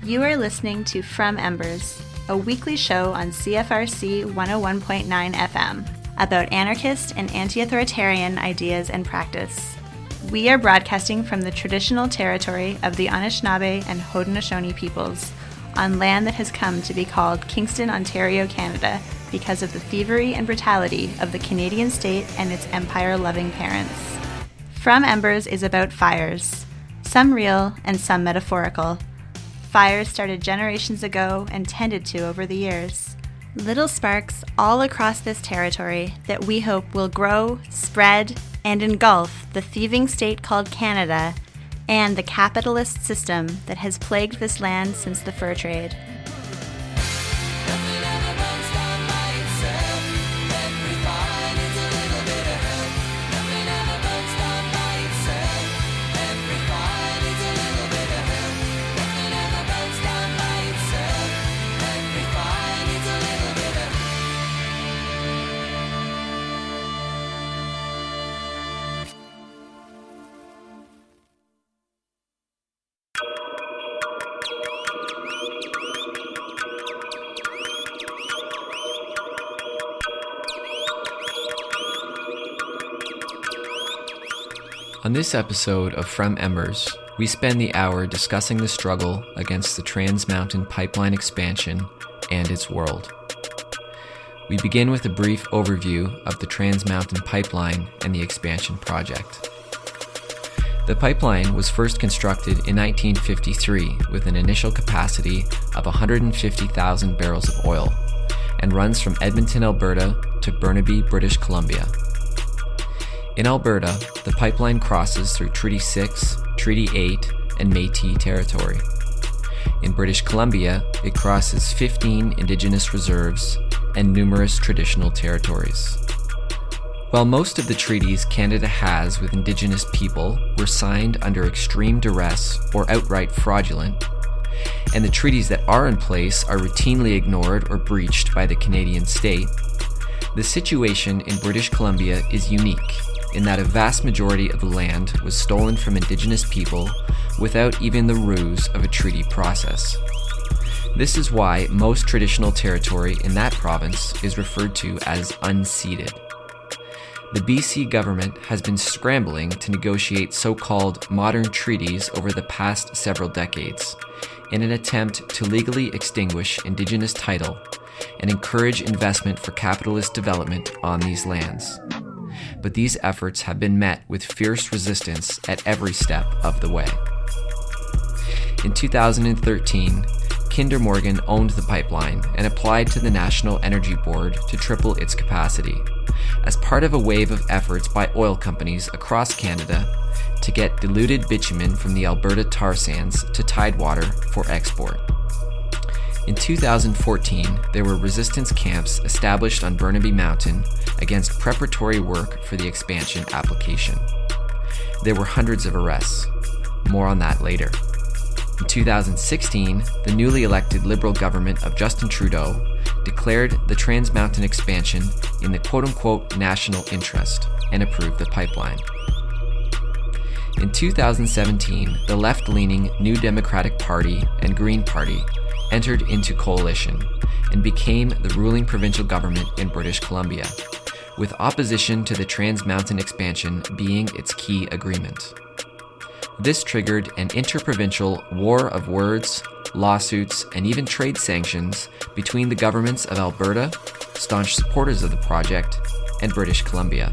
You are listening to From Embers, a weekly show on CFRC 101.9 FM about anarchist and anti-authoritarian ideas and practice. We are broadcasting from the traditional territory of the Anishinaabe and Haudenosaunee peoples on land that has come to be called Kingston, Ontario, Canada, because of the thievery and brutality of the Canadian state and its empire-loving parents. From Embers is about fires, some real and some metaphorical. Fires started generations ago and tended to over the years. Little sparks all across this territory that we hope will grow, spread, and engulf the thieving state called Canada and the capitalist system that has plagued this land since the fur trade. On this episode of From Embers, we spend the hour discussing the struggle against the Trans Mountain pipeline expansion and its world. We begin with a brief overview of the Trans Mountain pipeline and the expansion project. The pipeline was first constructed in 1953 with an initial capacity of 150,000 barrels of oil and runs from Edmonton, Alberta to Burnaby, British Columbia. In Alberta, the pipeline crosses through Treaty 6, Treaty 8, and Métis territory. In British Columbia, it crosses 15 Indigenous reserves and numerous traditional territories. While most of the treaties Canada has with Indigenous people were signed under extreme duress or outright fraudulent, and the treaties that are in place are routinely ignored or breached by the Canadian state, the situation in British Columbia is unique in that a vast majority of the land was stolen from Indigenous people without even the ruse of a treaty process. This is why most traditional territory in that province is referred to as unceded. The BC government has been scrambling to negotiate so-called modern treaties over the past several decades in an attempt to legally extinguish Indigenous title and encourage investment for capitalist development on these lands. But these efforts have been met with fierce resistance at every step of the way. In 2013, Kinder Morgan owned the pipeline and applied to the National Energy Board to triple its capacity, as part of a wave of efforts by oil companies across Canada to get diluted bitumen from the Alberta tar sands to Tidewater for export. In 2014, there were resistance camps established on Burnaby Mountain against preparatory work for the expansion application. There were hundreds of arrests. More on that later. In 2016, the newly elected Liberal government of Justin Trudeau declared the Trans Mountain expansion in the quote-unquote national interest and approved the pipeline. In 2017, the left-leaning New Democratic Party and Green Party entered into coalition and became the ruling provincial government in British Columbia, with opposition to the Trans Mountain expansion being its key agreement. This triggered an interprovincial war of words, lawsuits, and even trade sanctions between the governments of Alberta, staunch supporters of the project, and British Columbia.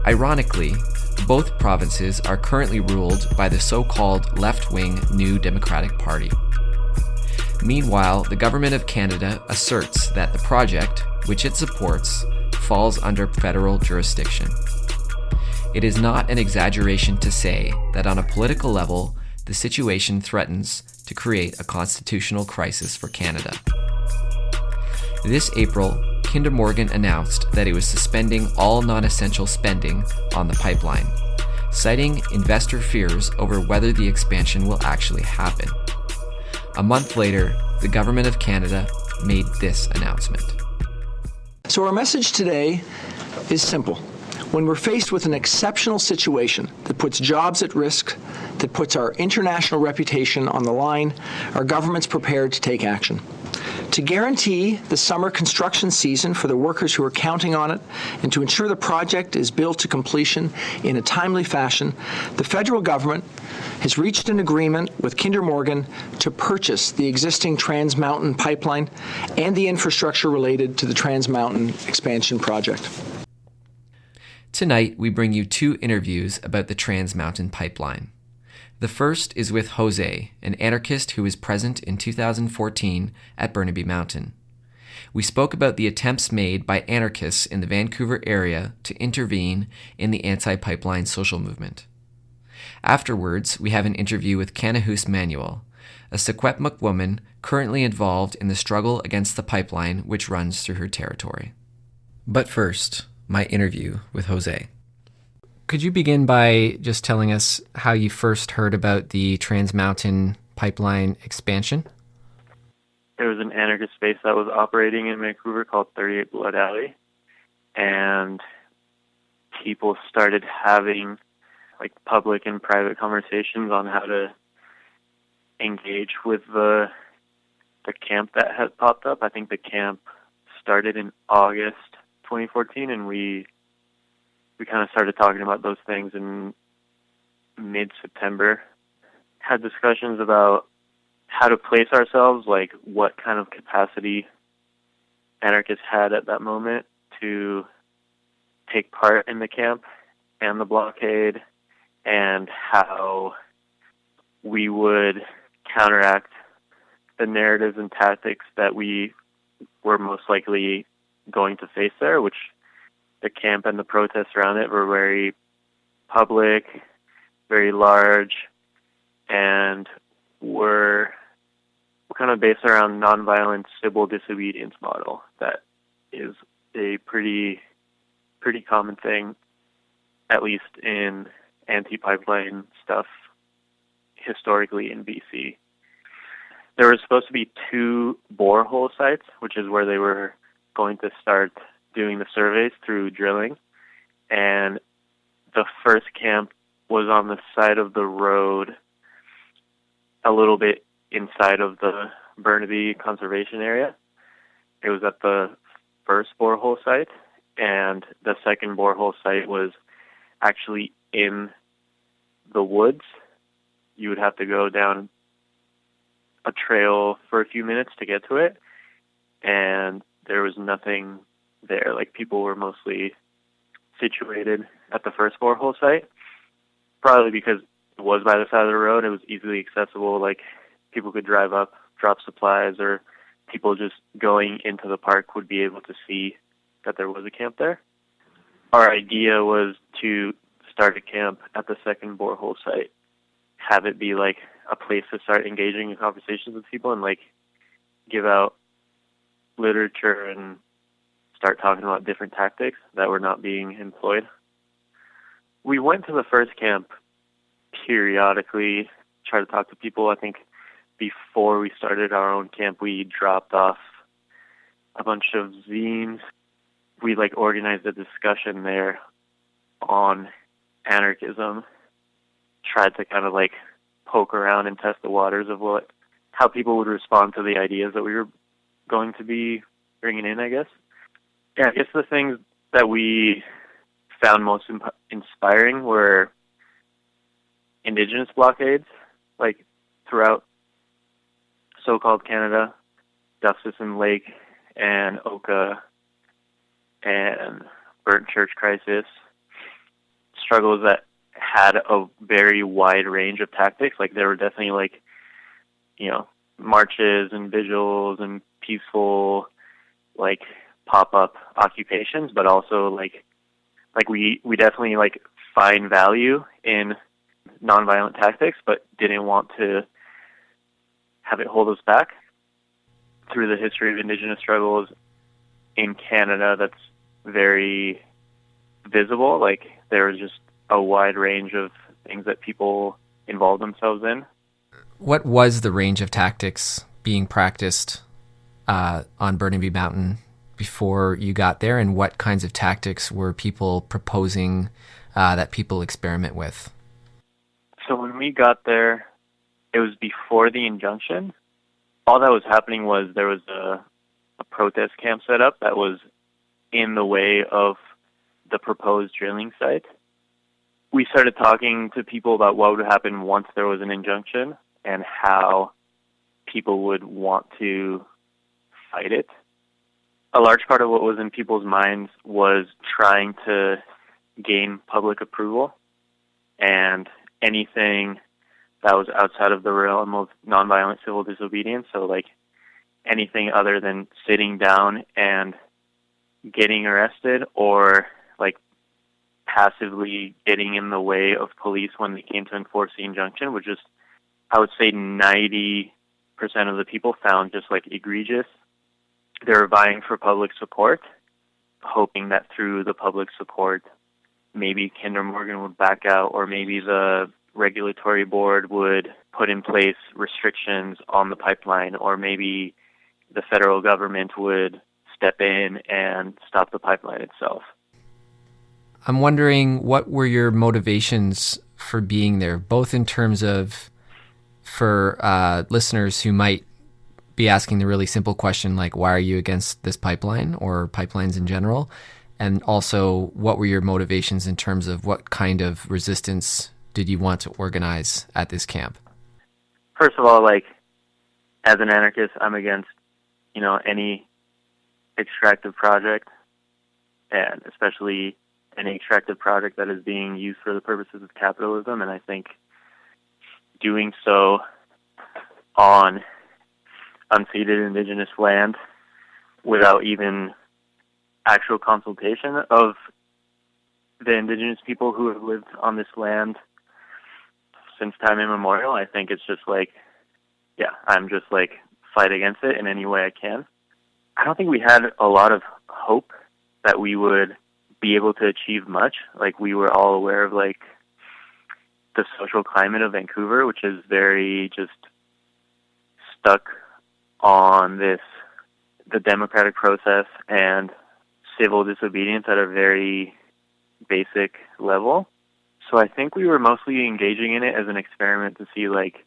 Ironically, both provinces are currently ruled by the so-called left-wing New Democratic Party. Meanwhile, the Government of Canada asserts that the project, which it supports, falls under federal jurisdiction. It is not an exaggeration to say that on a political level, the situation threatens to create a constitutional crisis for Canada. This April, Kinder Morgan announced that it was suspending all non-essential spending on the pipeline, citing investor fears over whether the expansion will actually happen. A month later, the Government of Canada made this announcement. So our message today is simple. When we're faced with an exceptional situation that puts jobs at risk, that puts our international reputation on the line, our government's prepared to take action. To guarantee the summer construction season for the workers who are counting on it and to ensure the project is built to completion in a timely fashion, the federal government has reached an agreement with Kinder Morgan to purchase the existing Trans Mountain pipeline and the infrastructure related to the Trans Mountain expansion project. Tonight, we bring you two interviews about the Trans Mountain pipeline. The first is with Jose, an anarchist who was present in 2014 at Burnaby Mountain. We spoke about the attempts made by anarchists in the Vancouver area to intervene in the anti-pipeline social movement. Afterwards, we have an interview with Kanahus Manuel, a Secwepemc woman currently involved in the struggle against the pipeline which runs through her territory. But first, my interview with Jose. Could you begin by just telling us how you first heard about the Trans Mountain pipeline expansion? There was an anarchist space that was operating in Vancouver called 38 Blood Alley, and people started having public and private conversations on how to engage with the camp that had popped up. I think the camp started in August 2014, and we kind of started talking about those things in mid-September. Had discussions about how to place ourselves, like what kind of capacity anarchists had at that moment to take part in the camp and the blockade, and how we would counteract the narratives and tactics that we were most likely going to face there, which the camp and the protests around it were very public, very large, and were kind of based around nonviolent civil disobedience model. That is a pretty common thing, at least in anti-pipeline stuff historically in BC. There were supposed to be 2 borehole sites, which is where they were going to start doing the surveys through drilling, and the first camp was on the side of the road a little bit inside of the Burnaby conservation area. It was at the first borehole site, and the second borehole site was actually in the woods. You would have to go down a trail for a few minutes to get to it, and there was nothing there. People were mostly situated at the first borehole site, probably because it was by the side of the road. It was easily accessible. People could drive up, drop supplies, or people just going into the park would be able to see that there was a camp there. Our idea was to start a camp at the second borehole site, have it be a place to start engaging in conversations with people, and give out literature and start talking about different tactics that were not being employed. We went to the first camp periodically, try to talk to people. I think before we started our own camp, we dropped off a bunch of zines. We organized a discussion there on anarchism, tried to kind of poke around and test the waters of how people would respond to the ideas that we were going to be bringing in, I guess. Yeah, I guess the things that we found most inspiring were Indigenous blockades, throughout so-called Canada, Dufferson Lake and Oka and Burnt Church Crisis, struggles that had a very wide range of tactics. There were definitely marches and vigils and peaceful pop-up occupations, but also we definitely find value in nonviolent tactics, but didn't want to have it hold us back. Through the history of Indigenous struggles in Canada, that's very visible. There was just a wide range of things that people involved themselves in. What was the range of tactics being practiced on Burnaby Mountain before you got there, and what kinds of tactics were people proposing that people experiment with? So when we got there, it was before the injunction. All that was happening was there was a protest camp set up that was in the way of the proposed drilling site. We started talking to people about what would happen once there was an injunction and how people would want to fight it. A large part of what was in people's minds was trying to gain public approval, and anything that was outside of the realm of nonviolent civil disobedience, so like anything other than sitting down and getting arrested or like passively getting in the way of police when they came to enforce the injunction, which is, I would say 90% of the people found just like egregious. They were vying for public support, hoping that through the public support, maybe Kinder Morgan would back out, or maybe the regulatory board would put in place restrictions on the pipeline, or maybe the federal government would step in and stop the pipeline itself. I'm wondering, what were your motivations for being there, both in terms of, for listeners who might be asking the really simple question, like, why are you against this pipeline or pipelines in general? And also, what were your motivations in terms of what kind of resistance did you want to organize at this camp? First of all, like, as an anarchist, I'm against, any extractive project, and especially any extractive project that is being used for the purposes of capitalism. And I think doing so on unceded indigenous land without even actual consultation of the indigenous people who have lived on this land since time immemorial, I think it's just like, I'm just like fight against it in any way I can. I don't think we had a lot of hope that we would be able to achieve much. Like, we were all aware of like the social climate of Vancouver, which is very just stuck on the democratic process and civil disobedience at a very basic level. So I think we were mostly engaging in it as an experiment to see like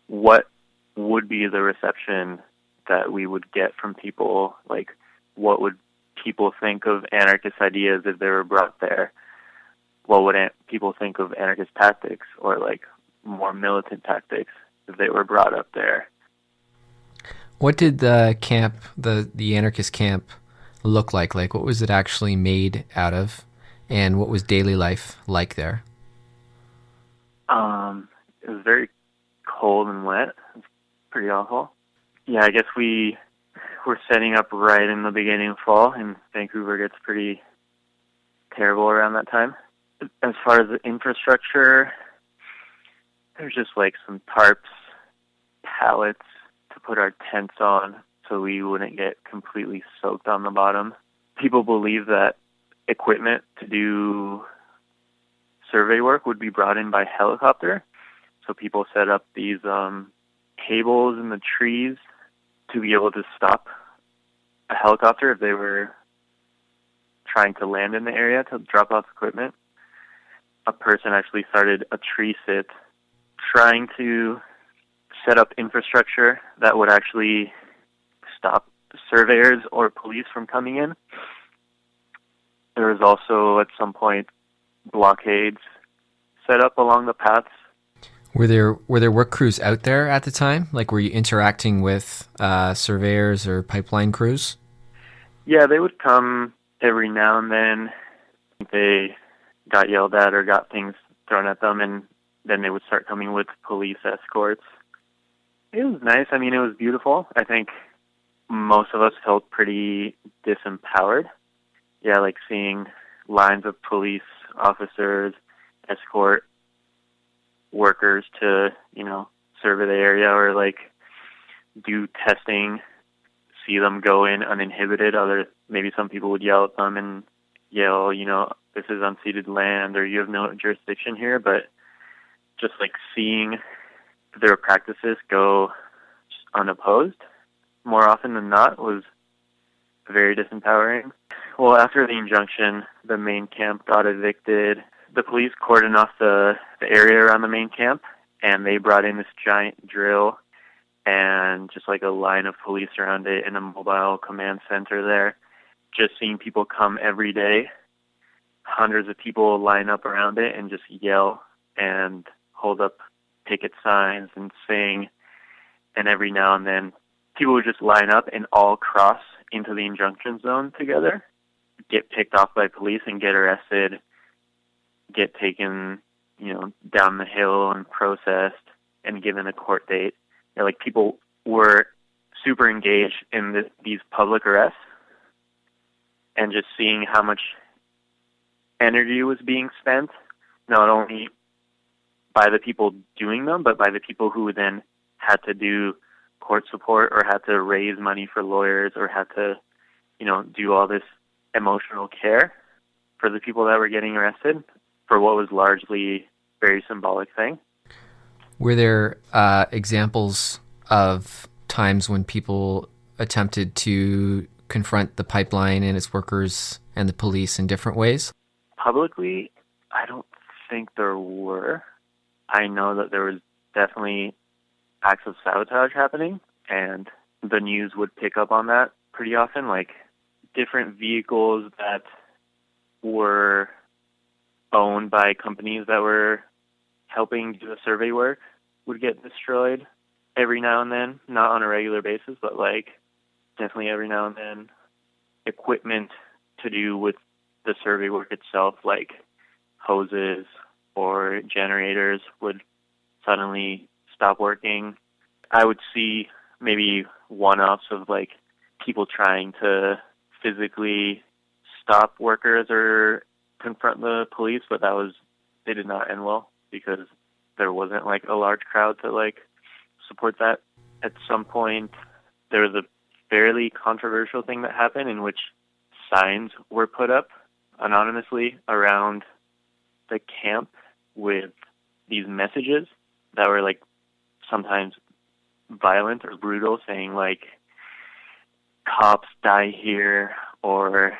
what would be the reception that we would get from people, like what would people think of anarchist ideas if they were brought there? What would people think of anarchist tactics or like more militant tactics if they were brought up there? What did the camp, the anarchist camp, look like? Like, what was it actually made out of, and what was daily life like there? It was very cold and wet. It was pretty awful. Yeah, I guess we were setting up right in the beginning of fall, and Vancouver gets pretty terrible around that time. As far as the infrastructure, there's just like some tarps, pallets to put our tents on so we wouldn't get completely soaked on the bottom. People believe that equipment to do survey work would be brought in by helicopter. So people set up these cables in the trees to be able to stop a helicopter if they were trying to land in the area to drop off equipment. A person actually started a tree sit trying to set up infrastructure that would actually stop surveyors or police from coming in. There was also, at some point, blockades set up along the paths. Were there work crews out there at the time? Like, were you interacting with surveyors or pipeline crews? Yeah, they would come every now and then. They got yelled at or got things thrown at them, and then they would start coming with police escorts. It was nice. I mean, it was beautiful. I think most of us felt pretty disempowered. Yeah, like seeing lines of police officers escort workers to, survey the area or like do testing, see them go in uninhibited. Maybe some people would yell at them and yell, this is unceded land or you have no jurisdiction here, but just like seeing their practices go unopposed more often than not was very disempowering. Well, after the injunction, the main camp got evicted. The police cordoned off the area around the main camp, and they brought in this giant drill and just like a line of police around it and a mobile command center there. Just seeing people come every day, hundreds of people line up around it and just yell and hold up picket signs and sing. And every now and then, people would just line up and all cross into the injunction zone together, get picked off by police and get arrested, get taken, down the hill and processed and given a court date. Like, people were super engaged in these public arrests, and just seeing how much energy was being spent, not only by the people doing them, but by the people who then had to do court support or had to raise money for lawyers or had to, do all this emotional care for the people that were getting arrested for what was largely very symbolic thing. Were there examples of times when people attempted to confront the pipeline and its workers and the police in different ways? Publicly, I don't think there were. I know that there was definitely acts of sabotage happening, and the news would pick up on that pretty often, like different vehicles that were owned by companies that were helping do the survey work would get destroyed every now and then, not on a regular basis, but like definitely every now and then. Equipment to do with the survey work itself, like hoses or generators, would suddenly stop working. I would see maybe one-offs of like people trying to physically stop workers or confront the police, but they did not end well because there wasn't like a large crowd to like support that. At some point, there was a fairly controversial thing that happened in which signs were put up anonymously around the camp with these messages that were like sometimes violent or brutal, saying like cops die here or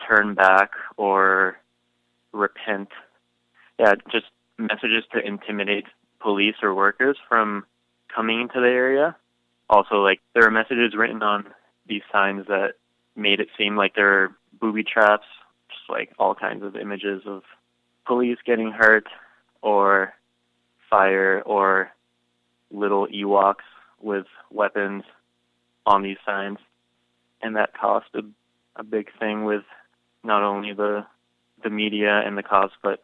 turn back or repent. Yeah, just messages to intimidate police or workers from coming into the area. Also, like, there were messages written on these signs that made it seem like there were booby traps, just like all kinds of images of police getting hurt or fire or little Ewoks with weapons on these signs. And that caused a big thing with not only the media and the cops, but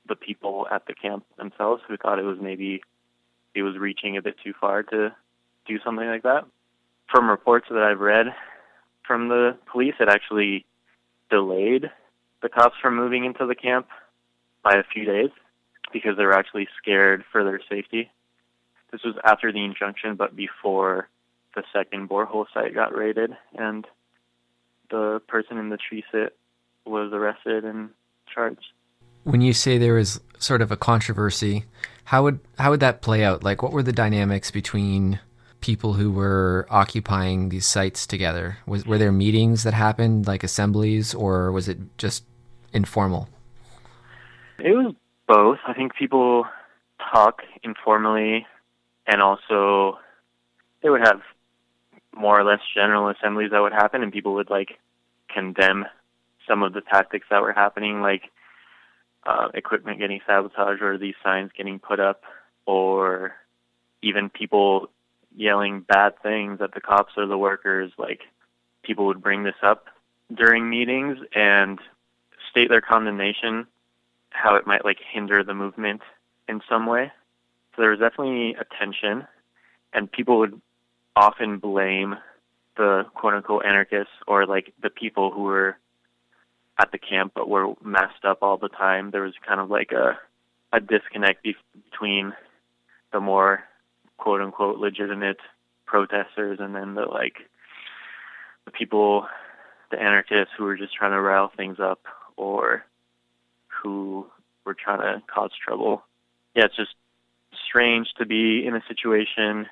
the people at the camp themselves who thought it was reaching a bit too far to do something like that. From reports that I've read from the police, it actually delayed the cops from moving into the camp by a few days because they were actually scared for their safety. This was after the injunction, but before the second borehole site got raided, and the person in the tree sit was arrested and charged. When you say there was sort of a controversy, how would that play out? Like, what were the dynamics between people who were occupying these sites together? Were there meetings that happened, like assemblies, or was it just informal? It was both. I think people talk informally, and also they would have more or less general assemblies that would happen, and people would like condemn some of the tactics that were happening, like equipment getting sabotaged or these signs getting put up, or even people yelling bad things at the cops or the workers. Like, people would bring this up during meetings and state their condemnation, how it might like hinder the movement in some way. So there was definitely a tension, and people would often blame the quote-unquote anarchists or like the people who were at the camp but were masked up all the time. There was kind of like a disconnect between the more quote-unquote legitimate protesters and then the people, the anarchists who were just trying to rile things up or who were trying to cause trouble. Yeah, it's just strange to be in a situation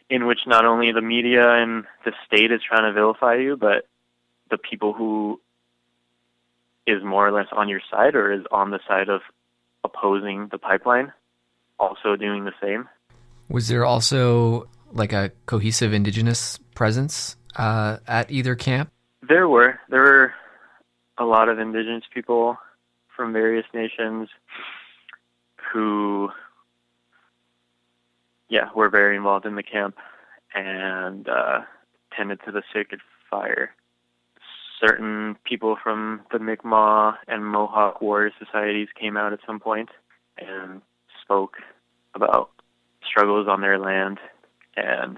in which not only the media and the state is trying to vilify you, but the people who is more or less on your side or is on the side of opposing the pipeline also doing the same. Was there also like a cohesive Indigenous presence at either camp? There were a lot of Indigenous people from various nations who, were very involved in the camp and tended to the sacred fire. Certain people from the Mi'kmaq and Mohawk warrior societies came out at some point and spoke about struggles on their land and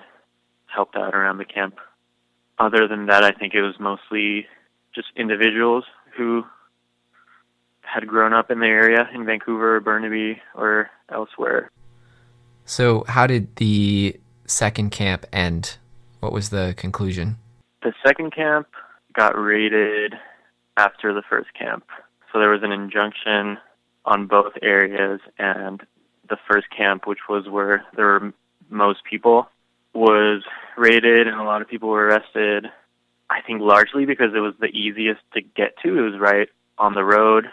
helped out around the camp. Other than that, I think it was mostly just individuals who had grown up in the area in Vancouver, Burnaby, or elsewhere. So how did the second camp end? What was the conclusion? The second camp got raided after the first camp. So there was an injunction on both areas, and the first camp, which was where there were most people, was raided and a lot of people were arrested. I think largely because it was the easiest to get to. It was right on the road.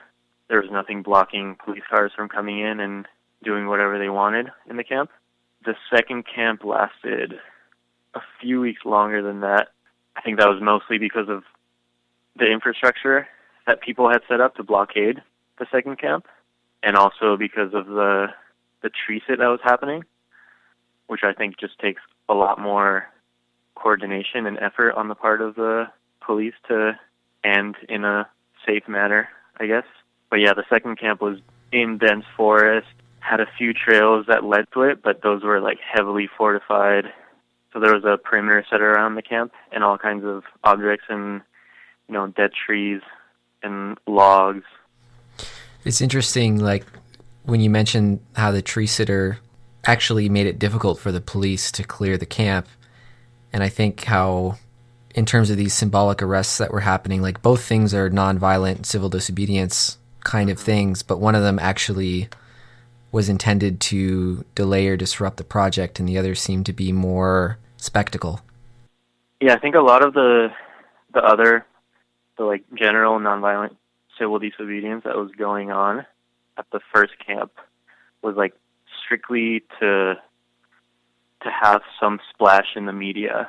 There was nothing blocking police cars from coming in and doing whatever they wanted in the camp. The second camp lasted a few weeks longer than that. I think that was mostly because of the infrastructure that people had set up to blockade the second camp, and also because of the tree sit that was happening, which I think just takes a lot more coordination and effort on the part of the police to end in a safe manner, I guess. But yeah, the second camp was in dense forest, had a few trails that led to it, but those were like heavily fortified. So there was a perimeter set around the camp and all kinds of objects and, dead trees and logs. It's interesting, like, when you mentioned how the tree sitter actually made it difficult for the police to clear the camp. And I think how, in terms of these symbolic arrests that were happening, like, both things are nonviolent civil disobedience kind of things, but one of them actually was intended to delay or disrupt the project, and the other seemed to be more spectacle. Yeah, I think a lot of the general nonviolent civil disobedience that was going on at the first camp was like strictly to have some splash in the media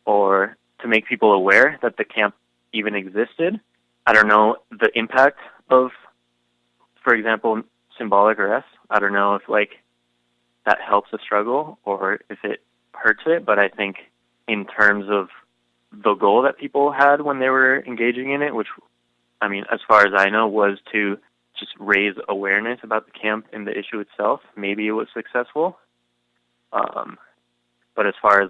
or to make people aware that the camp even existed. I don't know the impact of, for example, symbolic arrests. I don't know if that helps the struggle or if it hurts it, but I think in terms of the goal that people had when they were engaging in it, which, I mean, as far as I know, was to just raise awareness about the camp and the issue itself. Maybe it was successful. But as far as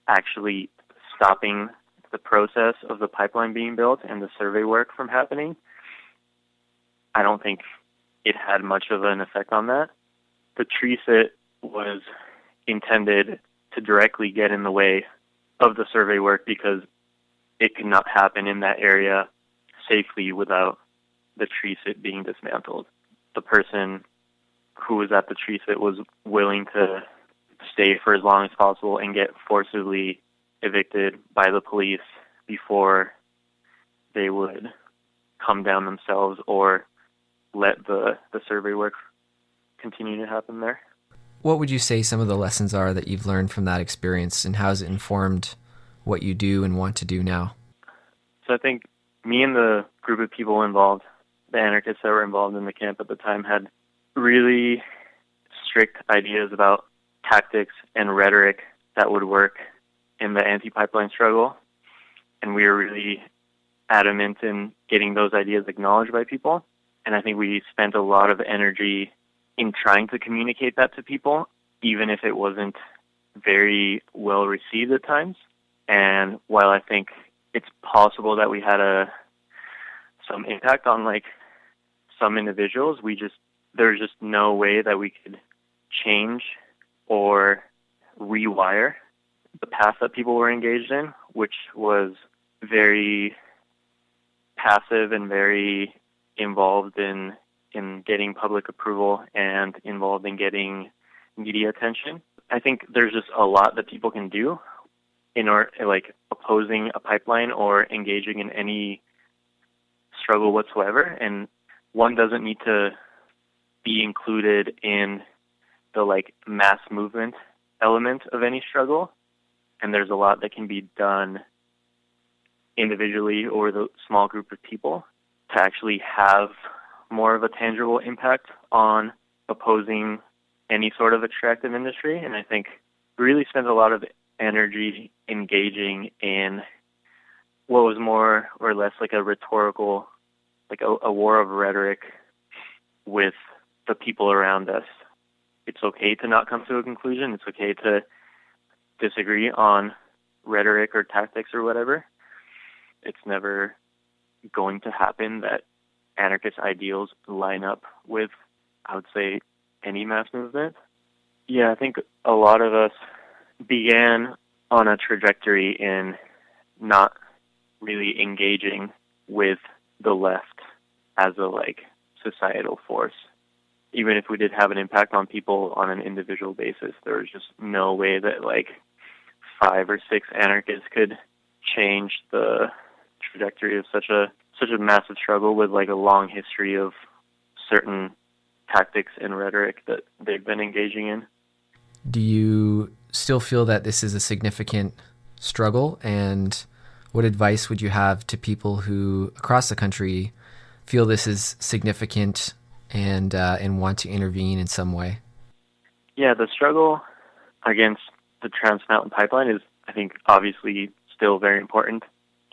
actually stopping the process of the pipeline being built and the survey work from happening, I don't think it had much of an effect on that. The tree sit was intended to directly get in the way of the survey work because it could not happen in that area safely without the tree sit being dismantled. The person who was at the tree sit was willing to stay for as long as possible and get forcibly evicted by the police before they would come down themselves or let the survey work continue to happen there. What would you say some of the lessons are that you've learned from that experience, and how has it informed what you do and want to do now? So I think me and the group of people involved, the anarchists that were involved in the camp at the time, had really strict ideas about tactics and rhetoric that would work in the anti-pipeline struggle. And we were really adamant in getting those ideas acknowledged by people. And I think we spent a lot of energy in trying to communicate that to people, even if it wasn't very well received at times. And while I think it's possible that we had some impact on some individuals, there's just no way that we could change or rewire the path that people were engaged in, which was very passive and very involved in getting public approval and involved in getting media attention. I think there's just a lot that people can do in order, like opposing a pipeline or engaging in any struggle whatsoever. And one doesn't need to be included in the like mass movement element of any struggle. And there's a lot that can be done individually or the small group of people to actually have more of a tangible impact on opposing any sort of extractive industry. And I think we really spent a lot of energy engaging in what was more or less like a rhetorical, like a war of rhetoric with the people around us. It's okay to not come to a conclusion. It's okay to disagree on rhetoric or tactics or whatever. It's never going to happen that anarchist ideals line up with, I would say, any mass movement. Yeah, I think a lot of us began on a trajectory in not really engaging with the left as a like societal force. Even if we did have an impact on people on an individual basis, there was just no way that like 5 or 6 anarchists could change the trajectory of such a massive struggle with like a long history of certain tactics and rhetoric that they've been engaging in. Do you still feel that this is a significant struggle? And what advice would you have to people who across the country feel this is significant and want to intervene in some way? Yeah, the struggle against the Trans Mountain Pipeline is, I think, obviously still very important.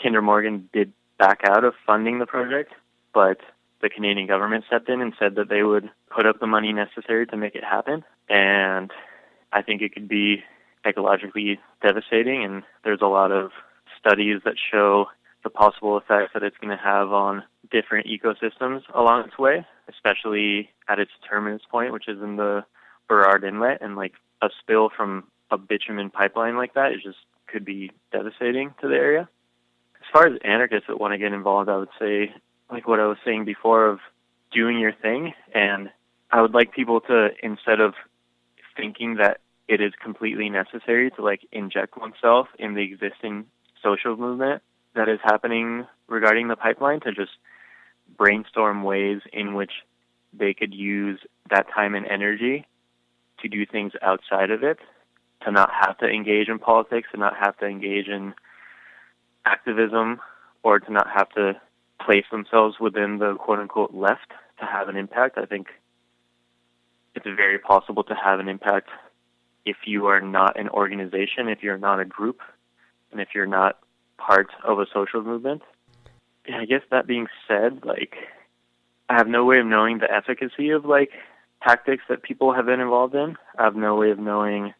Kinder Morgan did back out of funding the project, but the Canadian government stepped in and said that they would put up the money necessary to make it happen. And I think it could be ecologically devastating, and there's a lot of studies that show the possible effects that it's going to have on different ecosystems along its way, especially at its terminus point, which is in the Burrard Inlet, and like a spill from a bitumen pipeline like that is just could be devastating to the area. As far as anarchists that want to get involved, I would say, like what I was saying before, of doing your thing. And I would like people to, instead of thinking that it is completely necessary to like inject oneself in the existing social movement that is happening regarding the pipeline, to just brainstorm ways in which they could use that time and energy to do things outside of it, to not have to engage in politics, to not have to engage in activism, or to not have to place themselves within the quote-unquote left to have an impact. I think it's very possible to have an impact if you are not an organization, if you're not a group, and if you're not part of a social movement. And I guess that being said, like, I have no way of knowing the efficacy of like tactics that people have been involved in. I have no way of knowing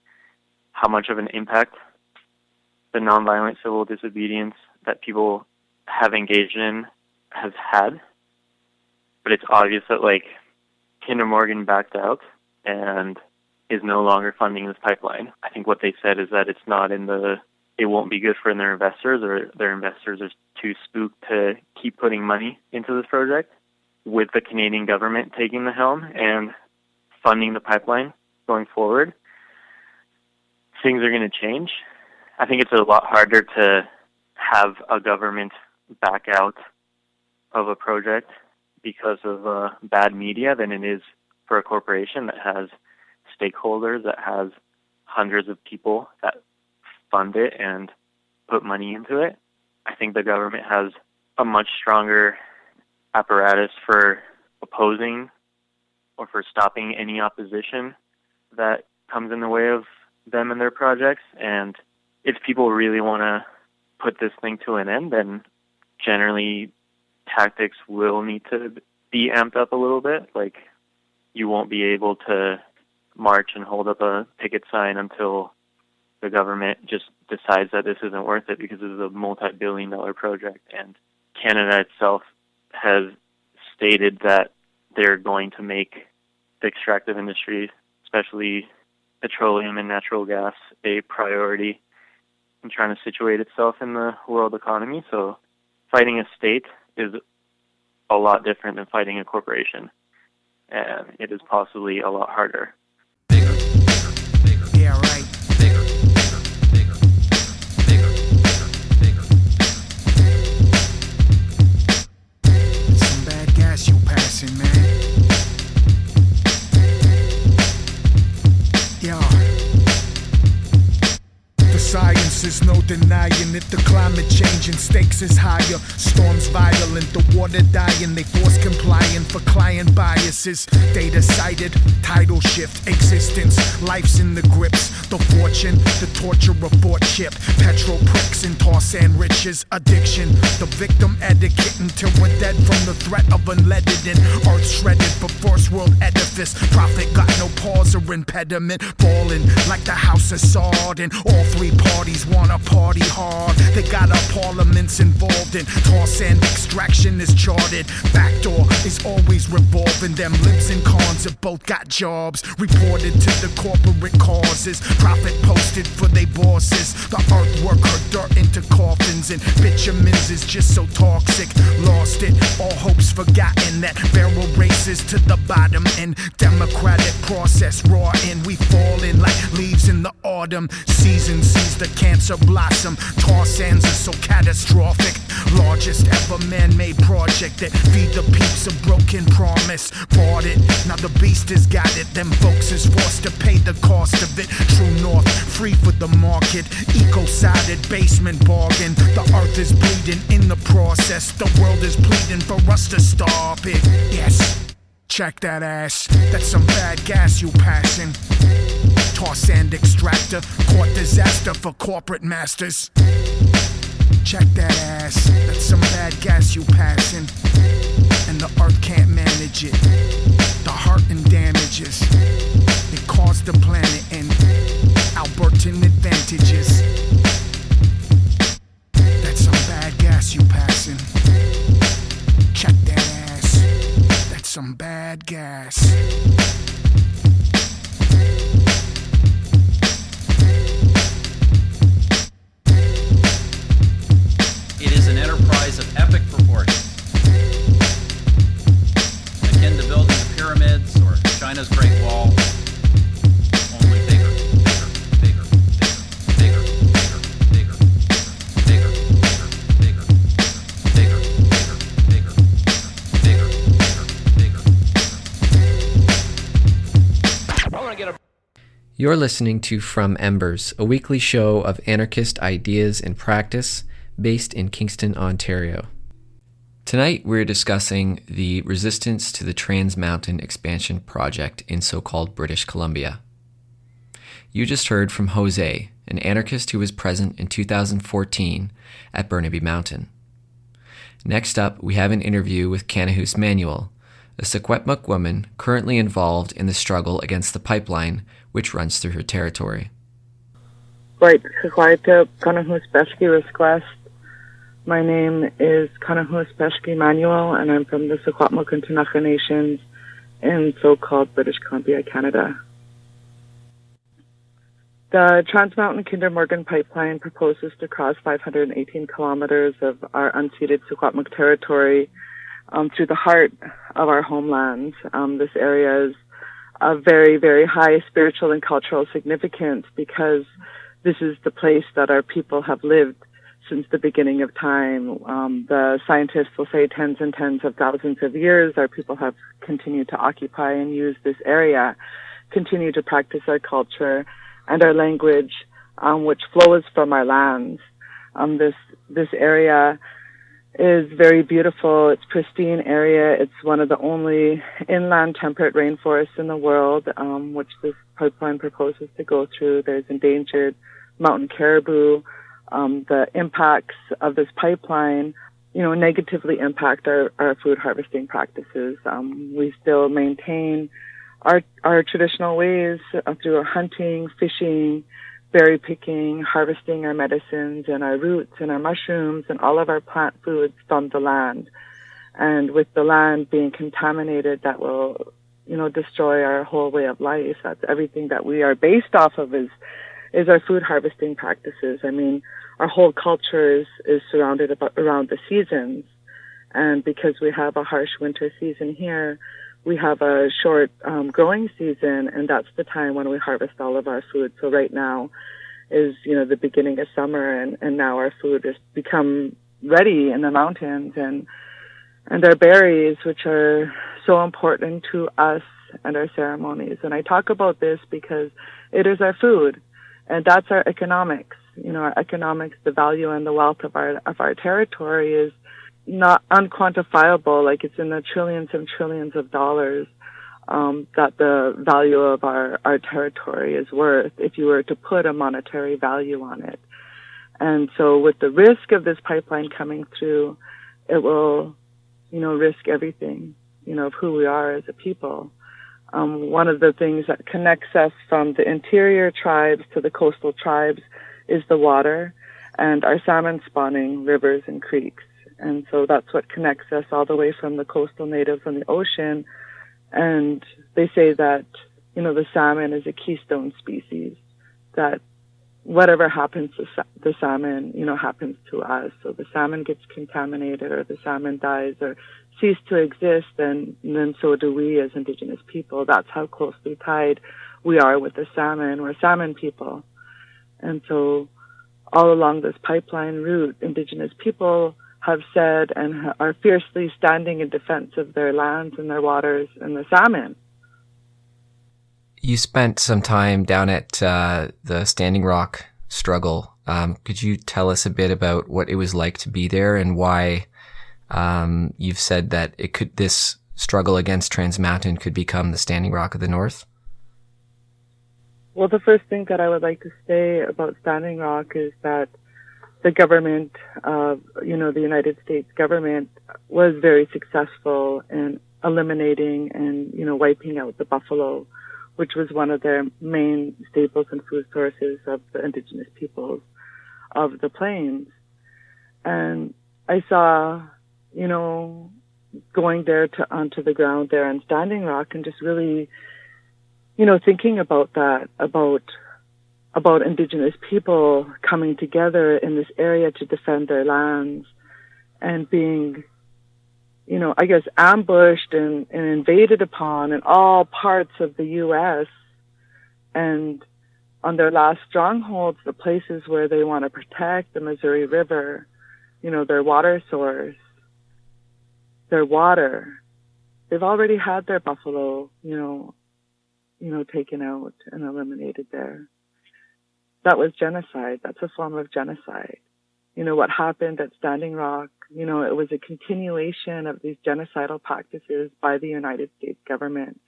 how much of an impact the nonviolent civil disobedience that people have engaged in has had. But it's obvious that like Kinder Morgan backed out and is no longer funding this pipeline. I think what they said is that it's not in the, it won't be good for their investors, or their investors are too spooked to keep putting money into this project. With the Canadian government taking the helm and funding the pipeline going forward, things are going to change. I think it's a lot harder to have a government back out of a project because of bad media than it is for a corporation that has stakeholders, that has hundreds of people that fund it and put money into it. I think the government has a much stronger apparatus for opposing or for stopping any opposition that comes in the way of them and their projects. And if people really want to put this thing to an end, then generally tactics will need to be amped up a little bit. Like, you won't be able to march and hold up a picket sign until the government just decides that this isn't worth it, because this is a multi-billion-dollar project. And Canada itself has stated that they're going to make the extractive industry, especially petroleum and natural gas, a priority in trying to situate itself in the world economy. So fighting a state is a lot different than fighting a corporation, and it is possibly a lot harder. Yeah, right. no denying it. The climate changing, stakes is higher. Storms violent, the water dying. They force complying for client biases. Data cited, tidal shift, existence. Life's in the grips. The fortune, the torture report chip. Petrol pricks and tar sand riches. Addiction, the victim etiquette until we're dead from the threat of unleaded and earth shredded for first world edifice. Profit got no pause or impediment. Falling like the house of Sardin. All three parties wanna party hard. They got our parliaments involved in tar sand extraction is charted. Backdoor is always revolving. Them libs and cons have both got jobs. Reported to the corporate causes. Profit posted for they bosses. The earth work her dirt into coffins. And bitumens is just so toxic. Lost it, all hopes forgotten. That barrel races to the bottom. And democratic process raw in. We fall in like leaves in the autumn. Season sees the cancer blossom. Tar sands are so catastrophic. Largest ever man-made project that feed the peeps a broken promise. Bought it, now the beast has got it. Them folks is forced to pay the cost of it. True north, free for the market. Eco-sided basement bargain. The earth is bleeding in the process. The world is pleading for us to stop it. Yes, check that ass. That's some bad gas you passing. Tar sand extractor, court disaster for corporate masters. Check that ass, that's some bad gas you passing. And the earth can't manage it. The hurt and damages it caused the planet and Albertan advantages. That's some bad gas you passing. Check that ass, that's some bad gas. It is an enterprise of epic proportions, akin to building the pyramids or China's Great Wall, only bigger, bigger, bigger, bigger, bigger, bigger, bigger, bigger, bigger, bigger, bigger, bigger. I want to get a. You're listening to From Embers, a weekly show of anarchist ideas and practice based in Kingston, Ontario. Tonight, we're discussing the resistance to the Trans Mountain expansion project in so-called British Columbia. You just heard from Jose, an anarchist who was present in 2014 at Burnaby Mountain. Next up, we have an interview with Kanahus Manuel, a Secwepemc woman currently involved in the struggle against the pipeline which runs through her territory. Right, Secwepemcul'ecw request. My name is Kanahus Manuel, and I'm from the Secwepemc Nations in so-called British Columbia, Canada. The Trans Mountain Kinder Morgan pipeline proposes to cross 518 kilometers of our unceded Secwepemc territory through the heart of our homelands. This area is of very, very high spiritual and cultural significance because this is the place that our people have lived since the beginning of time. The scientists will say tens and tens of thousands of years our people have continued to occupy and use this area, continue to practice our culture and our language, which flows from our lands. This area is very beautiful. It's a pristine area. It's one of the only inland temperate rainforests in the world, which this pipeline proposes to go through. There's endangered mountain caribou. The impacts of this pipeline, negatively impact our food harvesting practices. We still maintain our traditional ways through our hunting, fishing, berry picking, harvesting our medicines and our roots and our mushrooms and all of our plant foods from the land. And with the land being contaminated, that will, destroy our whole way of life. That's everything that we are based off of is our food harvesting practices. I mean, our whole culture is surrounded around the seasons. And because we have a harsh winter season here, we have a short growing season, and that's the time when we harvest all of our food. So right now is, the beginning of summer, and now our food has become ready in the mountains, and our berries, which are so important to us and our ceremonies. And I talk about this because it is our food, and that's our economics. our economics, the value and the wealth of our territory is not unquantifiable. Like, it's in the trillions and trillions of dollars that the value of our territory is worth if you were to put a monetary value on it. And so with the risk of this pipeline coming through, it will, risk everything, of who we are as a people. One of the things that connects us from the interior tribes to the coastal tribes is the water and our salmon spawning rivers and creeks. And so that's what connects us all the way from the coastal natives on the ocean. And they say that, the salmon is a keystone species, that whatever happens to the salmon, happens to us. So the salmon gets contaminated or the salmon dies or cease to exist, and then so do we as Indigenous people. That's how closely tied we are with the salmon. We're salmon people. And so all along this pipeline route, Indigenous people have said and are fiercely standing in defense of their lands and their waters and the salmon. You spent some time down at the Standing Rock struggle. Could you tell us a bit about what it was like to be there and why you've said that this struggle against Trans Mountain could become the Standing Rock of the North? Well, the first thing that I would like to say about Standing Rock is that the government, the United States government, was very successful in eliminating and, wiping out the buffalo, which was one of their main staples and food sources of the Indigenous peoples of the plains. And I saw, going there onto the ground there on Standing Rock and just really, thinking about that, about Indigenous people coming together in this area to defend their lands and being, ambushed and invaded upon in all parts of the U.S. and on their last strongholds, the places where they want to protect the Missouri River, their water source, their water. They've already had their buffalo, taken out and eliminated there. That was genocide. That's a form of genocide. What happened at Standing Rock, it was a continuation of these genocidal practices by the United States government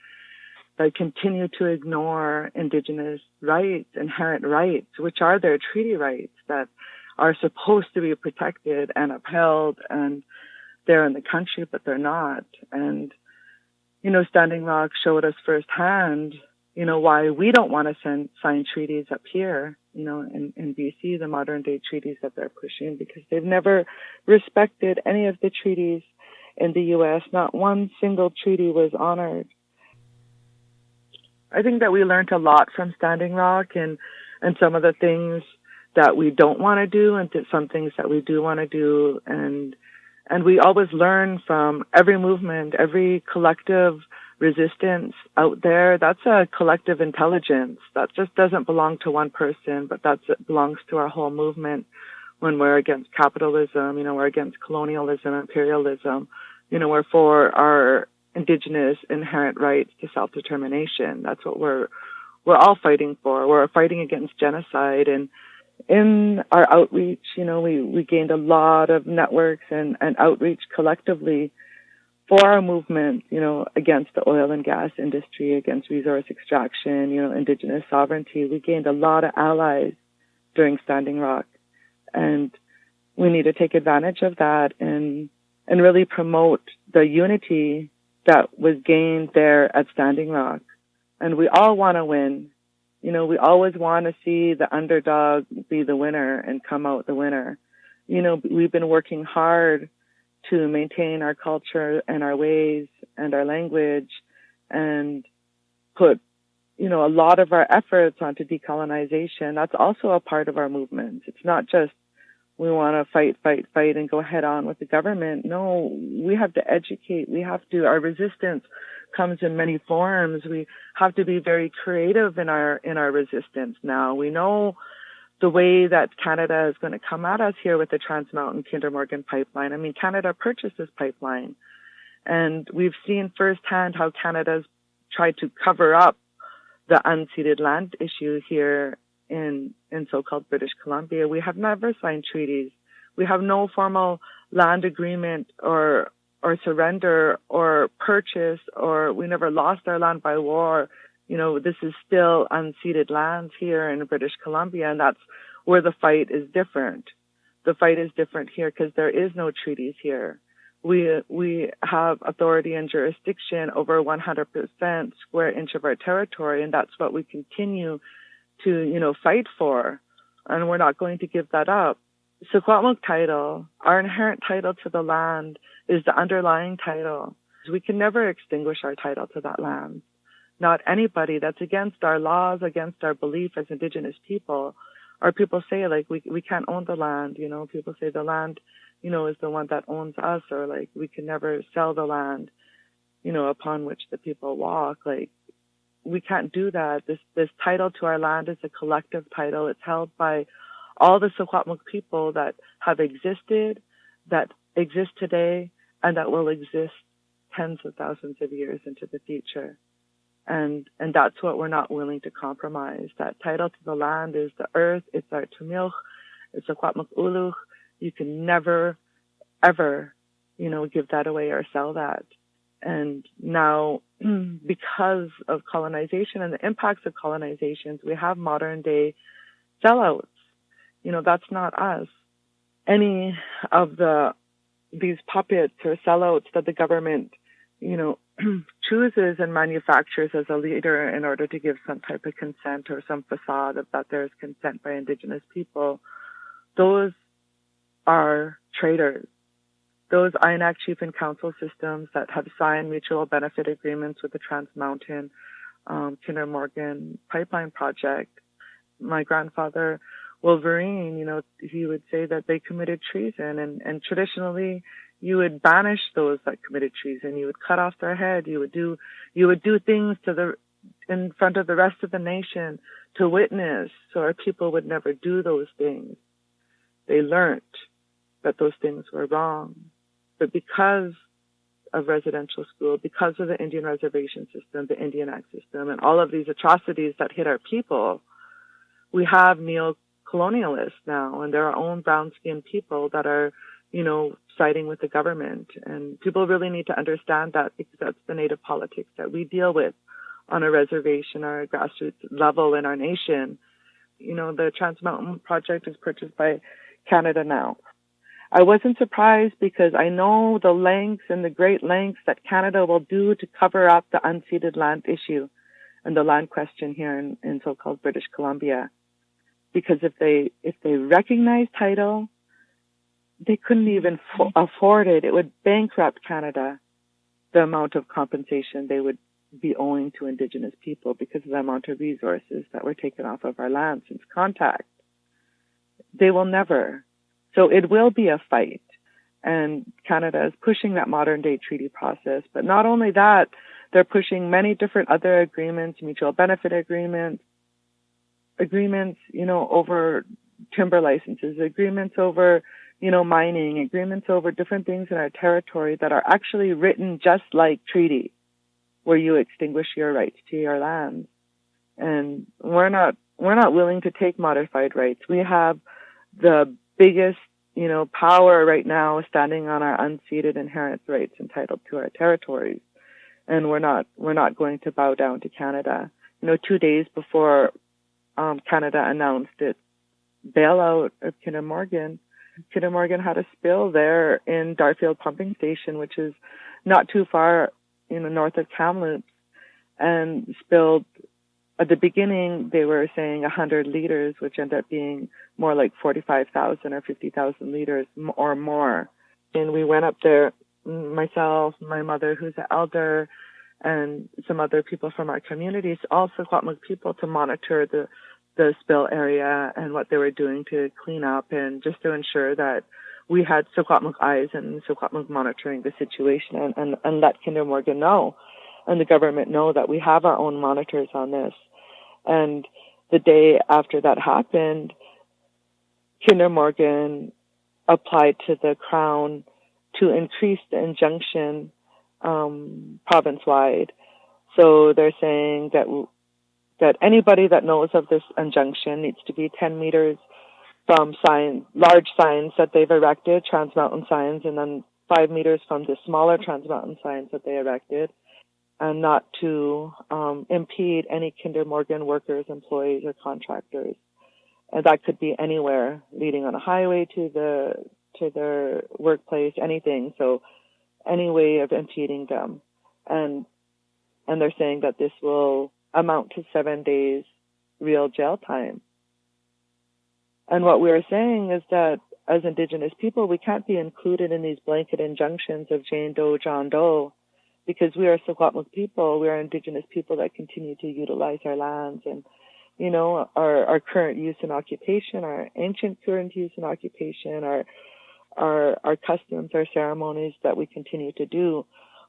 that continue to ignore Indigenous rights, inherent rights, which are their treaty rights that are supposed to be protected and upheld, and they're in the country, but they're not. And, Standing Rock showed us firsthand, why we don't want to sign treaties up here, in BC, the modern day treaties that they're pushing, because they've never respected any of the treaties in the U.S. Not one single treaty was honored. I think that we learned a lot from Standing Rock and some of the things that we don't want to do and some things that we do want to do. And we always learn from every movement, every collective resistance out there. That's a collective intelligence. That just doesn't belong to one person, but it belongs to our whole movement. When we're against capitalism, we're against colonialism, imperialism, we're for our Indigenous inherent rights to self-determination. That's what we're all fighting for. We're fighting against genocide. And in our outreach, we gained a lot of networks and outreach collectively for our movement, against the oil and gas industry, against resource extraction, Indigenous sovereignty. We gained a lot of allies during Standing Rock. And we need to take advantage of that and really promote the unity that was gained there at Standing Rock. And we all want to win. We always want to see the underdog be the winner and come out the winner. We've been working hard to maintain our culture and our ways and our language and put, a lot of our efforts onto decolonization. That's also a part of our movement. It's not just we want to fight and go head on with the government. No, we have to educate. Our resistance comes in many forms. We have to be very creative in our resistance now. We know the way that Canada is going to come at us here with the Trans Mountain Kinder Morgan pipeline. I mean, Canada purchased this pipeline, and we've seen firsthand how Canada's tried to cover up the unceded land issue here in so-called British Columbia. We have never signed treaties. We have no formal land agreement or surrender or purchase, or we never lost our land by war. This is still unceded lands here in British Columbia, and that's where the fight is different. The fight is different here because there is no treaties here. We have authority and jurisdiction over 100% square inch of our territory, and that's what we continue to, fight for, and we're not going to give that up. Secwepemc title, our inherent title to the land, is the underlying title. We can never extinguish our title to that land. Not anybody. That's against our laws, against our belief as Indigenous people. Our people say, we can't own the land. People say the land, is the one that owns us, or we can never sell the land, upon which the people walk. We can't do that. This title to our land is a collective title. It's held by all the Secwepemc people that have existed, that exist today, and that will exist tens of thousands of years into the future. And that's what we're not willing to compromise. That title to the land is the earth. It's our tumilch. It's Secwepemcul'ecw. You can never, ever, give that away or sell that. And now, because of colonization and the impacts of colonizations, we have modern day sellouts. That's not us. Any of these puppets or sellouts that the government, chooses and manufactures as a leader in order to give some type of consent or some facade of that there's consent by Indigenous people, those are traitors. Those INAC chief and council systems that have signed mutual benefit agreements with the Trans Mountain Kinder Morgan pipeline project. My grandfather, Wolverine, he would say that they committed treason, and traditionally you would banish those that committed treason. You would cut off their head. You would do things in front of the rest of the nation to witness, so our people would never do those things. They learned that those things were wrong. But because of residential school, because of the Indian reservation system, the Indian Act system, and all of these atrocities that hit our people, we have neo-colonialists now, and there are our own brown-skinned people that are, siding with the government. And people really need to understand that, because that's the native politics that we deal with on a reservation or a grassroots level in our nation. The Trans Mountain project is purchased by Canada now. I wasn't surprised because I know the lengths and the great lengths that Canada will do to cover up the unceded land issue and the land question here in so-called British Columbia. Because if they recognize title, they couldn't even afford it. It would bankrupt Canada, the amount of compensation they would be owing to Indigenous people because of the amount of resources that were taken off of our land since contact. They will never. So it will be a fight. And Canada is pushing that modern day treaty process. But not only that, they're pushing many different other agreements, mutual benefit agreements, over timber licenses, agreements over, mining, agreements over different things in our territory that are actually written just like treaty, where you extinguish your rights to your land. And we're not willing to take modified rights. We have the biggest, power right now standing on our unceded inherent rights entitled to our territories. And we're not going to bow down to Canada. 2 days before Canada announced its bailout of Kinder Morgan had a spill there in Darfield Pumping Station, which is not too far, north of Kamloops, and spilled. At the beginning, they were saying 100 liters, which ended up being more like 45,000 or 50,000 liters or more. And we went up there, myself, my mother, who's an elder, and some other people from our communities, all Secwepemc people, to monitor the spill area and what they were doing to clean up, and just to ensure that we had Secwepemc eyes and Secwepemc monitoring the situation, and let Kinder Morgan know and the government know that we have our own monitors on this. And the day after that happened, Kinder Morgan applied to the Crown to increase the injunction province-wide. So they're saying that that anybody that knows of this injunction needs to be 10 meters from large signs that they've erected, Trans Mountain signs, and then 5 meters from the smaller Trans Mountain signs that they erected, and not to impede any Kinder Morgan workers, employees, or contractors. And that could be anywhere, leading on a highway to their workplace, anything. So any way of impeding them. And they're saying that this will amount to 7 days real jail time. And what we're saying is that as Indigenous people, we can't be included in these blanket injunctions of Jane Doe, John Doe, because we are Secwepemc people. We are Indigenous people that continue to utilize our lands and, you know, our current use and occupation, our ancient current use and occupation, our customs, our ceremonies that we continue to do.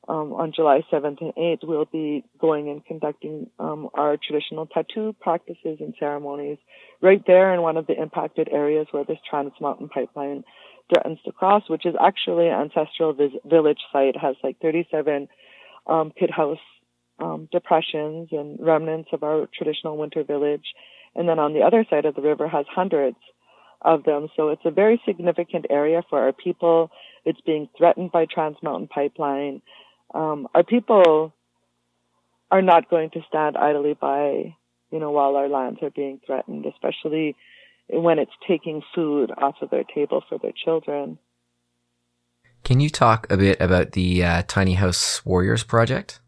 On July 7th and 8th, we'll be going and conducting our traditional tattoo practices and ceremonies right there in one of the impacted areas where this Trans Mountain pipeline threatens to cross, which is actually an ancestral village site. It has like 37 pit house depressions and remnants of our traditional winter village. And then on the other side of the river has hundreds of them. So it's a very significant area for our people. It's being threatened by Trans Mountain pipeline. Our people are not going to stand idly by, you know, while our lands are being threatened, especially when it's taking food off of their table for their children. Can you talk a bit about the Tiny House Warriors project?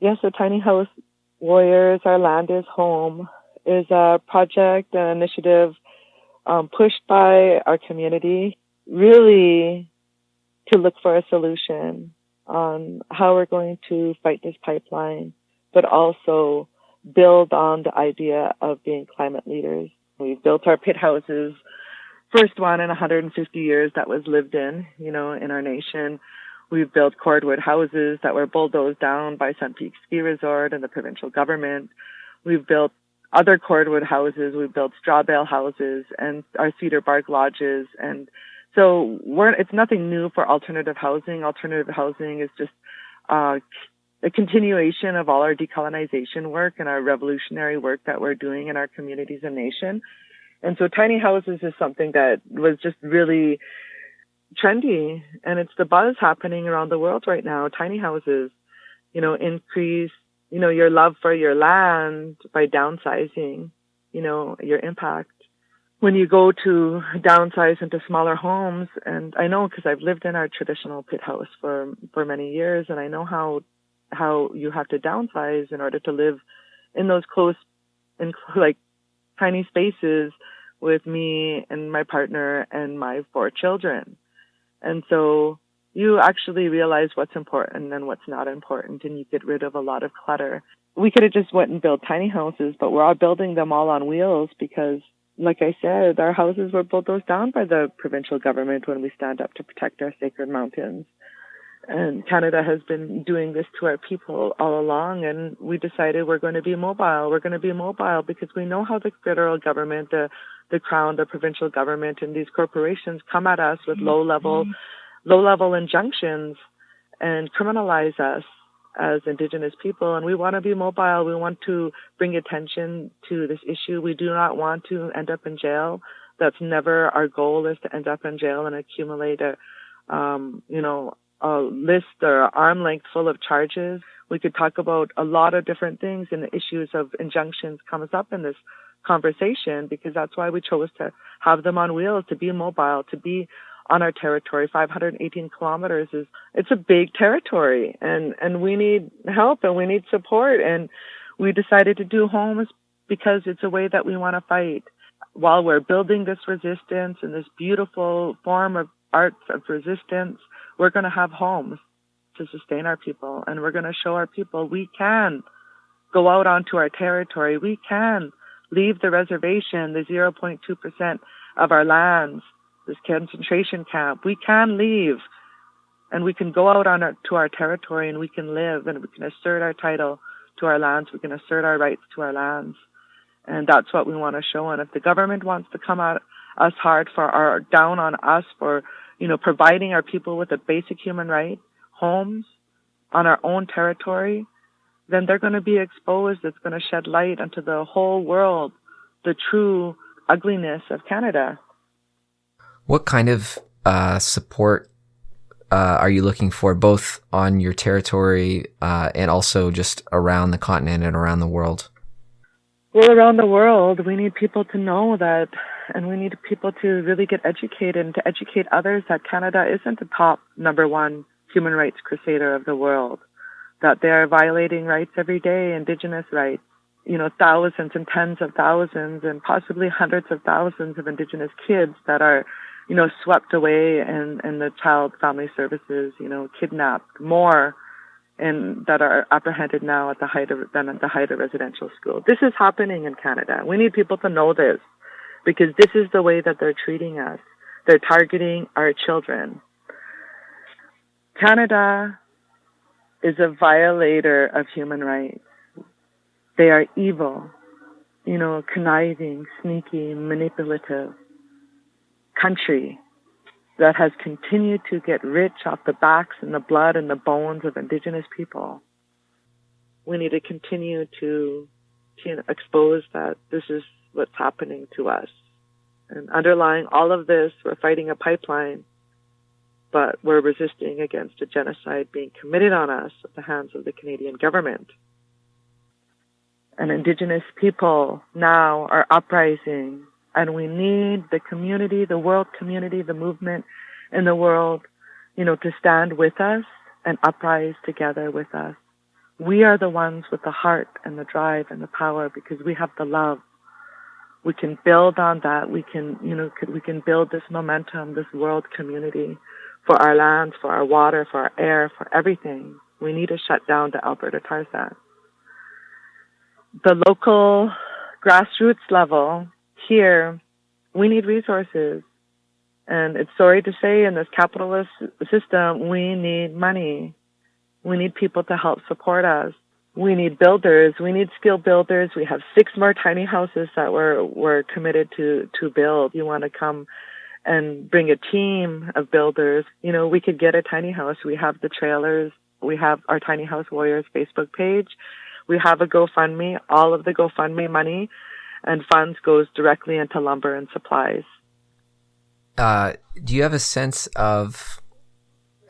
Yes, the Tiny House Warriors, Our Land is Home, is a project, an initiative pushed by our community, really to look for a solution on how we're going to fight this pipeline, but also build on the idea of being climate leaders. We've built our pit houses, first one in 150 years that was lived in, you know, in our nation. We've built cordwood houses that were bulldozed down by Sun Peak Ski Resort and the provincial government. We've built other cordwood houses. We've built straw bale houses and our cedar bark lodges. And so it's nothing new for alternative housing. Alternative housing is just a continuation of all our decolonization work and our revolutionary work that we're doing in our communities and nation. And so tiny houses is something that was just really trendy, and it's the buzz happening around the world right now. Tiny houses, you know, increase, you know, your love for your land by downsizing, you know, your impact. When you go to downsize into smaller homes, and I know because I've lived in our traditional pit house for many years, and I know how you have to downsize in order to live in those close and like tiny spaces with me and my partner and my 4 children. And so you actually realize what's important and what's not important, and you get rid of a lot of clutter. We could have just went and built tiny houses, but we're all building them all on wheels because, like I said, our houses were bulldozed down by the provincial government when we stand up to protect our sacred mountains. And Canada has been doing this to our people all along, and we decided we're going to be mobile. We're going to be mobile because we know how the federal government, the Crown, the provincial government, and these corporations come at us with low-level injunctions and criminalize us as Indigenous people. And we want to be mobile. We want to bring attention to this issue. We do not want to end up in jail. That's never our goal, is to end up in jail and accumulate a list or arm length full of charges. We could talk about a lot of different things, and the issues of injunctions comes up in this conversation because that's why we chose to have them on wheels, to be mobile, to be on our territory. 518 kilometers it's a big territory, and we need help and we need support. And we decided to do homes because it's a way that we want to fight. While we're building this resistance and this beautiful form of art of resistance, we're going to have homes to sustain our people, and we're going to show our people we can go out onto our territory. We can leave the reservation, the 0.2% of our lands, this concentration camp. We can leave, and we can go out to our territory, and we can live, and we can assert our title to our lands. We can assert our rights to our lands, and that's what we want to show. And if the government wants to come at us hard down on us for, you know, providing our people with a basic human right, homes on our own territory, then they're going to be exposed. It's going to shed light onto the whole world, the true ugliness of Canada. What kind of support are you looking for, both on your territory and also just around the continent and around the world? Well, around the world, we need people to know that, and we need people to really get educated and to educate others that Canada isn't the top number one human rights crusader of the world, that they are violating rights every day, Indigenous rights. Thousands and tens of thousands and possibly hundreds of thousands of Indigenous kids that are, swept away in the child family services, kidnapped more, and that are apprehended now at the height of residential school. This is happening in Canada. We need people to know this, because this is the way that they're treating us. They're targeting our children. Canada is a violator of human rights. They are evil, conniving, sneaky, manipulative country that has continued to get rich off the backs and the blood and the bones of Indigenous people. We need to continue to expose that this is what's happening to us. And underlying all of this, we're fighting a pipeline, but we're resisting against a genocide being committed on us at the hands of the Canadian government. And Indigenous people now are uprising, and we need the community, the world community, the movement in the world, to stand with us and uprise together with us. We are the ones with the heart and the drive and the power, because we have the love. We can build on that. We can build this momentum, this world community for our lands, for our water, for our air, for everything. We need to shut down the Alberta tar sands. The local grassroots level here, we need resources. And it's sorry to say, in this capitalist system, we need money. We need people to help support us. We need builders. We need skilled builders. We have 6 more tiny houses that we're committed to build. You want to come and bring a team of builders. We could get a tiny house. We have the trailers. We have our Tiny House Warriors Facebook page. We have a GoFundMe. All of the GoFundMe money and funds goes directly into lumber and supplies. Do you have a sense of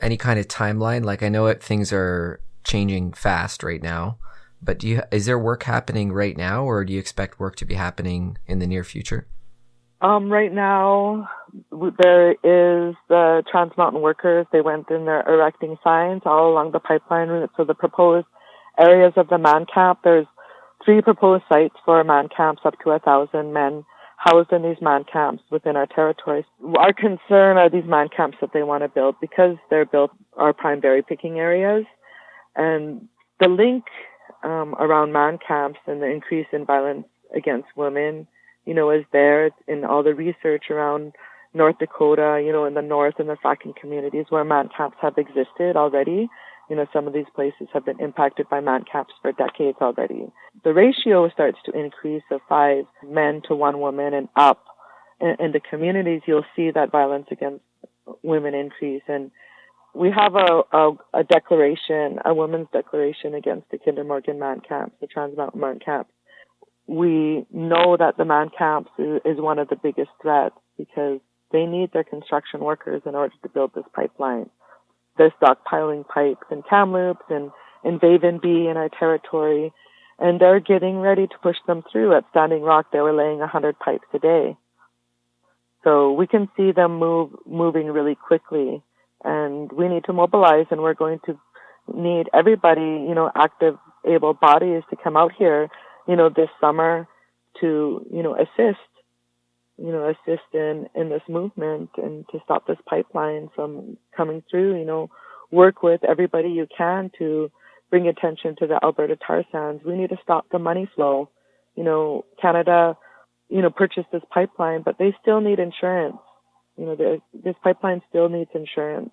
any kind of timeline? Like, I know things are changing fast right now, but is there work happening right now, or do you expect work to be happening in the near future? Right now, there is the Trans Mountain workers. They went in there erecting signs all along the pipeline route. So the proposed areas of the man camp, there's 3 proposed sites for man camps, up to 1,000 men housed in these man camps within our territories. Our concern are these man camps that they want to build, because they're built are prime berry picking areas. And the link around man camps and the increase in violence against women, is there in all the research around North Dakota, in the north and the fracking communities where man camps have existed already. Some of these places have been impacted by man camps for decades already. The ratio starts to increase of 5 men to 1 woman and up. In the communities, you'll see that violence against women increase. And we have a declaration, a women's declaration against the Kinder Morgan man camps, the Trans Mountain man camps. We know that the man camps is one of the biggest threats, because they need their construction workers in order to build this pipeline. They're stockpiling pipes in Kamloops and in Vavenby in our territory, and they're getting ready to push them through. At Standing Rock, they were laying 100 pipes a day. So we can see them moving really quickly, and we need to mobilize, and we're going to need everybody, active, able bodies to come out here, this summer to, assist in this movement and to stop this pipeline from coming through, work with everybody you can to bring attention to the Alberta tar sands. We need to stop the money flow. Canada, purchased this pipeline, but they still need insurance. This pipeline still needs insurance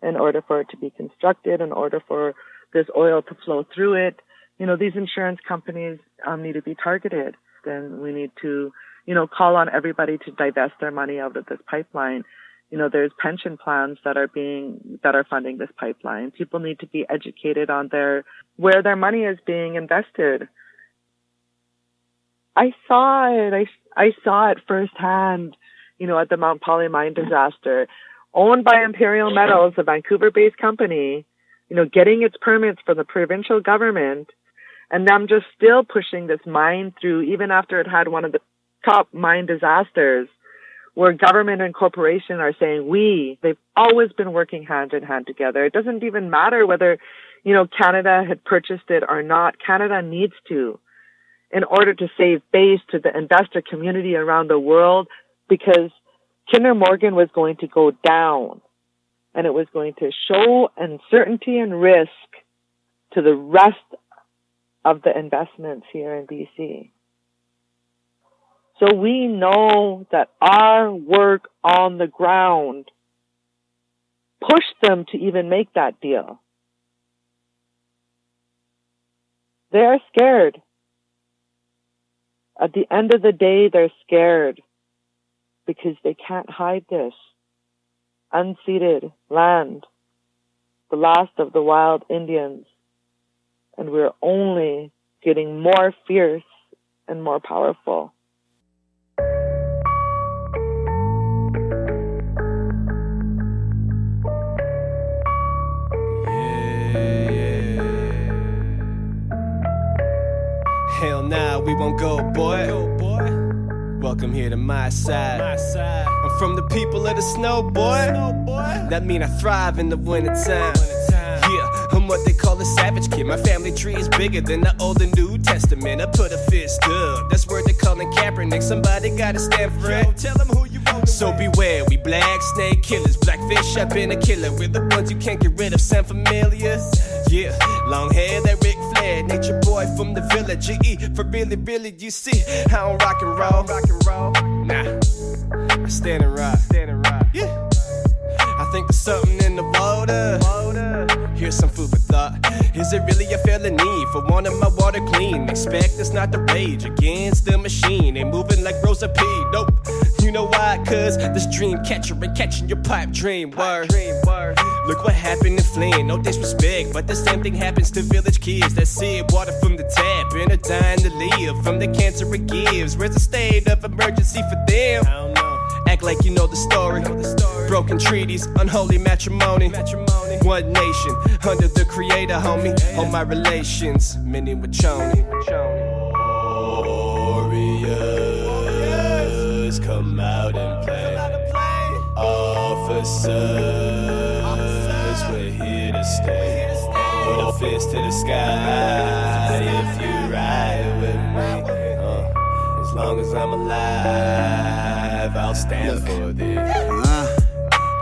in order for it to be constructed, in order for this oil to flow through it. These insurance companies need to be targeted. Then we need to, call on everybody to divest their money out of this pipeline. there's pension plans that are funding this pipeline. People need to be educated on where their money is being invested. I saw it. I saw it firsthand, at the Mount Poly mine disaster, owned by Imperial Metals, a Vancouver-based company, getting its permits from the provincial government, and them just still pushing this mine through, even after it had one of the top mine disasters, where government and corporation are saying they've always been working hand in hand together. It doesn't even matter whether, Canada had purchased it or not. Canada needs to, in order to save face to the investor community around the world, because Kinder Morgan was going to go down, and it was going to show uncertainty and risk to the rest of the investments here in BC. So we know that our work on the ground pushed them to even make that deal. They're scared. At the end of the day, they're scared because they can't hide this. Unceded land, the last of the wild Indians, and we're only getting more fierce and more powerful. Hell nah, we won't go, boy. Welcome here to my side. I'm from the people of the snow, boy. That mean I thrive in the wintertime. Yeah, I'm what they call a savage kid. My family tree is bigger than the Old and New Testament. I put a fist up. That's where they calling Kaepernick. Somebody gotta stand for it. Tell them who you want. So beware, we black snake killers. Blackfish, I've been a killer. We're the ones you can't get rid of. Sound familiar? Yeah, long hair, that Ric Flair. Nature boy from the village. GE, for really, you see, I don't rock and roll. Nah, I stand and rock. Yeah, I think there's something in the water. Here's some food for thought. Is it really a felony for wanting my water clean? Expect us not to rage against the machine. Ain't moving like Rosa P. Nope. You know why? Cause this dream catcher ain't catching your pipe dream. Word. Look what happened in Flint. No disrespect, but the same thing happens to village kids that sip water from the tap and are dying to live from the cancer it gives. Where's the state of emergency for them? I don't know. Act like you know the story. Broken treaties, unholy matrimony. One nation, under the creator, homie. All my relations, many with Choni. Warriors, come out and play. Officers, we're here to stay. Put a fist to the sky if you ride with me. As long as I'm alive, I'll stand for this.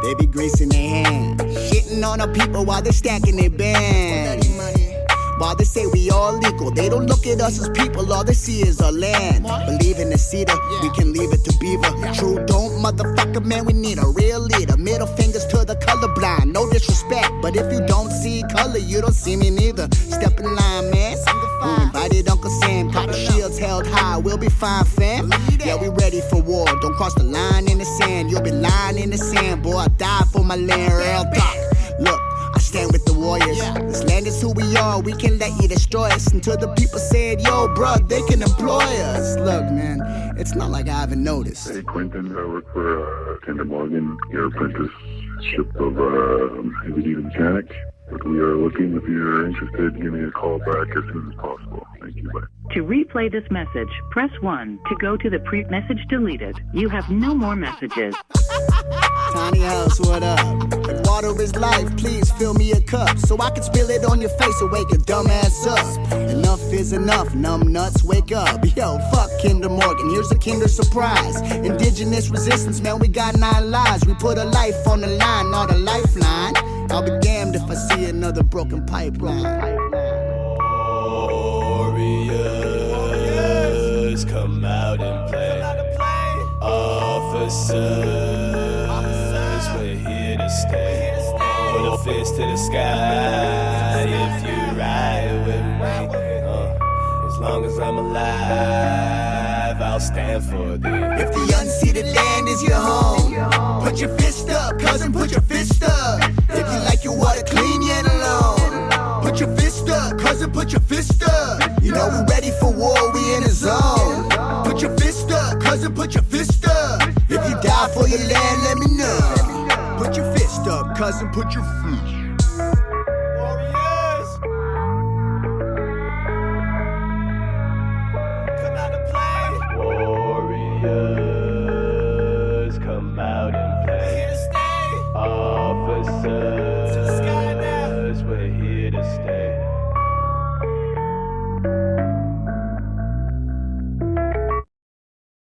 They be greasing their hands, shitting on our people while they're stacking their bands. While they say we all equal, they don't look at us as people, all they see is our land. Believe in the cedar, we can leave it to beaver. True don't, motherfucker, man, we need a real leader. Middle fingers to the colorblind, no disrespect, but if you don't see color, you don't see me neither. Step in line, man. Who invited Uncle Sam? Got the shields held high, we'll be fine, fam. Yeah, we ready for war, don't cross the line in the sand. You'll be lying in the sand, boy, I die for my land, real talk. Look, I stand with the warriors. This land is who we are, we can't let you destroy us. Until the people said, yo, bro, they can employ us. Look, man, it's not like I haven't noticed. Hey, Quentin, I work for Kinder Morgan, your apprenticeship of heavy-duty mechanic. If we are looking, if you're interested, give me a call back as soon as possible. Thank you, bye. To replay this message, press 1. To go to the message deleted. You have no more messages. Tiny house, what up? If water is life, please fill me a cup so I can spill it on your face and wake your dumb ass up. Enough is enough, numb nuts, wake up. Yo, fuck Kinder Morgan, here's a Kinder surprise. Indigenous resistance, man, we got 9 lives. We put a life on the line, not a lifeline. I'll be damned if I see another broken pipeline. Warriors, come out and play. Officers, we're here to stay. Put a fist to the sky if you ride with me. As long as I'm alive, I'll stand for this. If the unceded land is your home, put Put your fist up, cousin, put your fist up. If you like your water clean, you ain't alone. Put your fist up, cousin, put your fist up. You know we ready for war, we in the zone. Put your fist up, cousin, put your fist up. If you die for your land, let me know. Put your fist up, cousin, put your fist. Warriors, come out and play.